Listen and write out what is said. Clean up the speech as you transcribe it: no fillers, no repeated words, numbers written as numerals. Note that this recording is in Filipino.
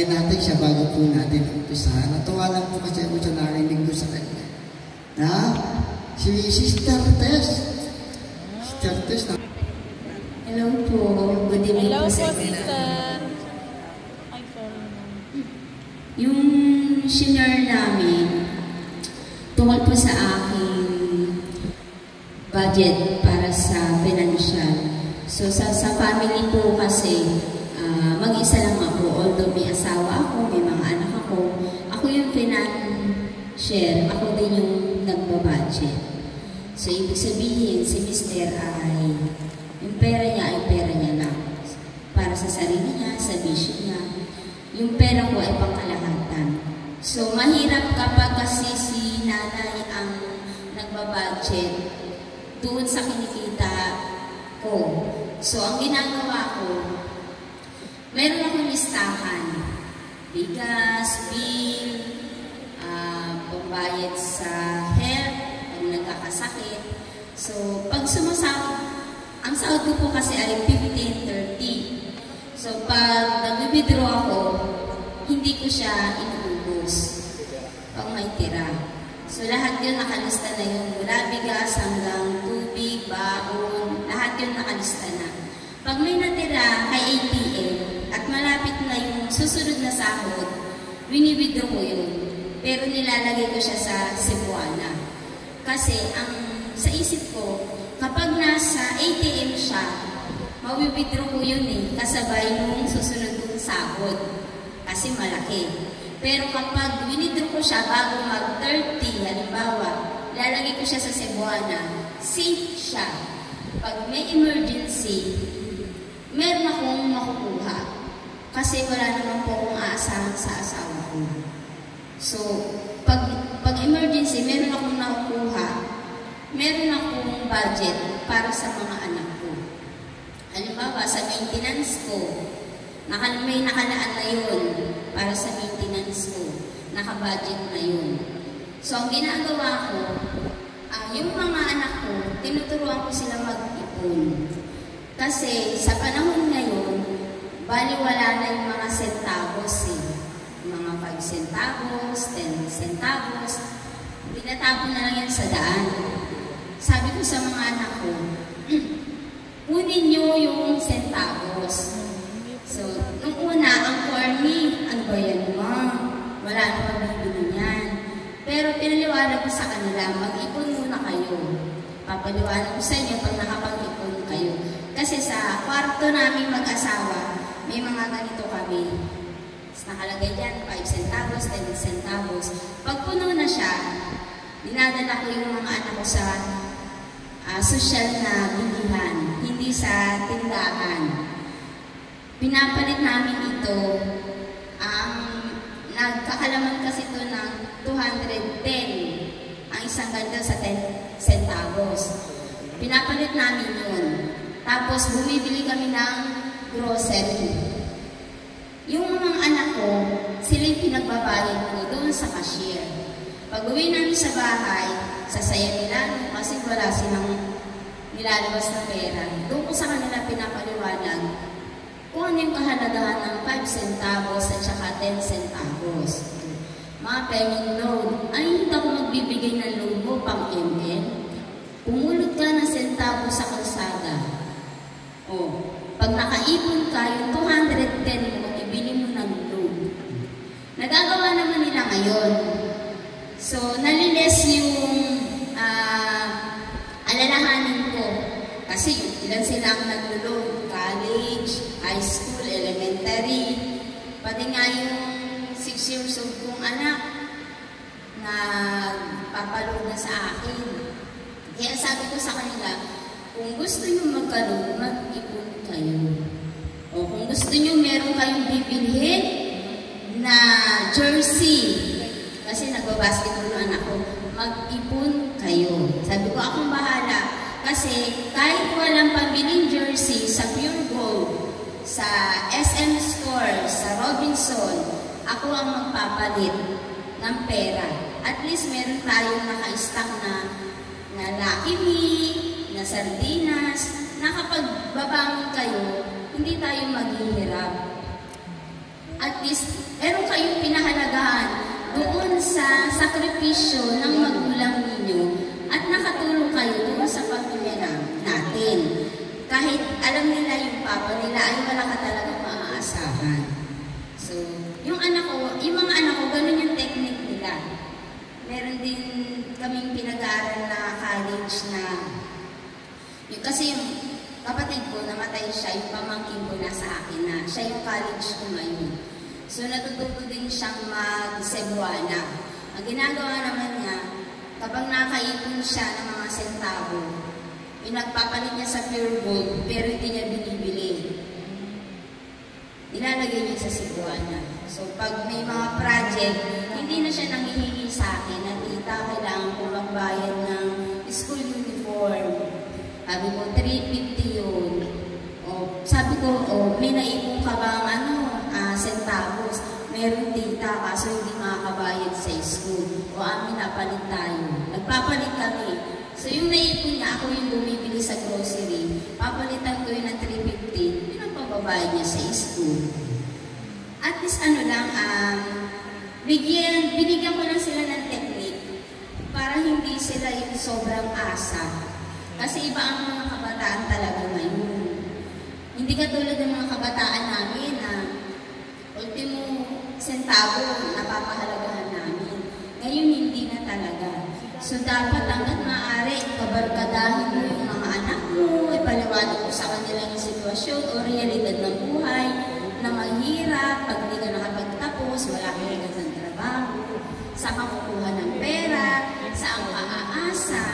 pakinggan natin siya bago po natin umpisahan. Natuwa lang po kasi ako sa narinig ko sa kanya. Na, si Sister Tess. Sister Tess na. Hello po. Good evening po sa sister. Yung senior namin, tungkol po sa aking budget para sa financial. So, sa family po kasi, mag-isa lang ako. Although may asawa ako, may mga anak ako. Ako yung financier, ako din yung nagbabudget. So, ibig sabihin, si Mr. ay, yung pera niya ay pera niya lang. Para sa sarili niya, sa bisyo niya. Yung pera ko ay pangkalahatan. So, mahirap kapag kasi si nanay ang nagbabudget doon sa kinikita ko. So, ang ginagawa ko, meron akong listahan. Bigas, bill, pambayad sa health, pag nagkakasakit. So, pag sumasahod, ang sahod ko po kasi ay 15-30. So, pag nag-withdraw ako, hindi ko siya inuubos pag may tira. So, lahat yun nakalista na yun. Mula bigas hanggang tubig, baon, lahat yun nakalista na. Pag may natira kay ATM at malapit na yung susunod na sahod, wini-withdraw ko yun. Pero nilalagay ko siya sa Cebuana. Kasi ang sa isip ko, kapag nasa ATM siya, mawi-withdraw ko yun kasabay nung susunod kong sahod. Kasi malaki. Pero kapag winidraw ko siya bago mag-30, halimbawa, lalagay ko siya sa Cebuana, safe siya. Pag may emergency, meron akong makukuha. Kasi wala naman po akong aasahan sa asawa ko. So, pag emergency, meron akong nakukuha, meron akong budget para sa mga anak ko. Halimbawa, sa maintenance ko, may nakalaan na yun para sa maintenance ko. Naka-budget na yun. So, ang ginagawa ko, yung mga anak ko, tinuturuan ko sila mag-ipon. Kasi sa panahon ngayon, baliwala na yung mga centavos Mga 5 centavos, 10 centavos, tinatapon na lang yan sa daan. Sabi ko sa mga anak ko, kunin nyo yung centavos. So, nung una, ang corny, ano ba yan, ma? Wala na mabibili niyan. Pero pinaliwanag ko sa kanila, mag-ipon muna kayo. Papaliwanag ko sa inyo pag nakapag-ipon kayo. Kasi sa kwarto namin mag-asawa, may mga ganito kami. Nakalagay dyan, 5 centavos, 10 centavos. Pag puno na siya, dinadala ko yung mga anak ko sa social na bilihan, hindi sa tindahan. Pinapalit namin ito, nagkakalaman kasi ito ng 210, ang isang ganito sa 10 centavos. Pinapalit namin yun. Tapos bumibili kami ng grocery. Yung mga anak ko, sila yung pinagbabayad ko doon sa cashier. Pag uwi namin sa bahay, sasaya nila kasi wala silang nilalabas na pera. Doon ko sa kanila pinapaliwanag kung ano yung kahalagahan ng 5 centavos at saka 10 centavos. Mga penny loan, ay hindi ako magbibigay ng loan mo pang ML. Pumulot ka ng centavos sa kalsada. O, pag nakaipon ka, yung 210 mo, ibili mo ng loan. Nagagawa naman nila ngayon. So, naliles yung alalahanin ko. Kasi yung ilan silang nag-loan, college, high school, elementary, pati nga yung 6 years old kong anak na papaload na sa akin. Kaya sabi ko sa kanila, kung gusto nyo magkaroon, mag-ipon kayo. O kung gusto nyo meron kayong bibilhin na jersey, kasi nagbabasketball na anak ko, mag-ipon kayo. Sabi ko, akong bahala. Kasi kahit walang pambiling jersey sa Pure Gold, sa SM Store, sa Robinson, ako ang magpapalit ng pera. At least meron tayong naka-stock na Lucky Me, na sardinas, na kapag babangon kayo, hindi tayo maghihirap. at least meron kayong pinahalagahan doon sa sakripisyo ng magulang ninyo at nakatulong kayo doon sa pamilya natin. Kahit alam nila yung papa nila ay wala ka talaga maaasahan. So, yung mga anak ko, ganun yung technique nila. Meron din kaming pinag-aaral na college na kasi yung kapatid ko, namatay siya, yung pamangkin ko nasa akin na, siya yung college ko ngayon. So, natututo din siyang mag-Cebuana. Ang ginagawa naman niya, kapag nakaipon siya ng mga sentavo, pinagpapalit niya sa pure gold, pero hindi niya binibili. Ilalagay niya sa Cebuana. So, pag may mga project, hindi na siya nanghihingi sa akin na tita, kailangan ko magbayad ng school uniform. Sabi ko, 350 yun. O, sabi ko, may naipon ka bang centavos? Meron tita, kaso hindi makakabayad sa school. O amin, napalit tayo. Nagpapalit kami. So yung naipon niya, ako yung bumibili sa grocery. Papalitan ko yun ng 350. Yun ang pababayad niya sa school. At least binigyan ko lang sila ng technique para hindi sila yung sobrang asa. Kasi iba ang mga kabataan talaga ngayon. Hindi katulad ng mga kabataan namin na ultimo sentavo napapahalagahan namin. Ngayon hindi na talaga. So dapat hanggat maaari, kabarkadahin mo yung mga anak mo, ipaliwanag mo sa kanila yung sitwasyon o realidad ng buhay na mahirap, pag hindi ka nakapagtapos, wala kang ng trabaho, saan ka kukuha ng pera, saan ka aasa.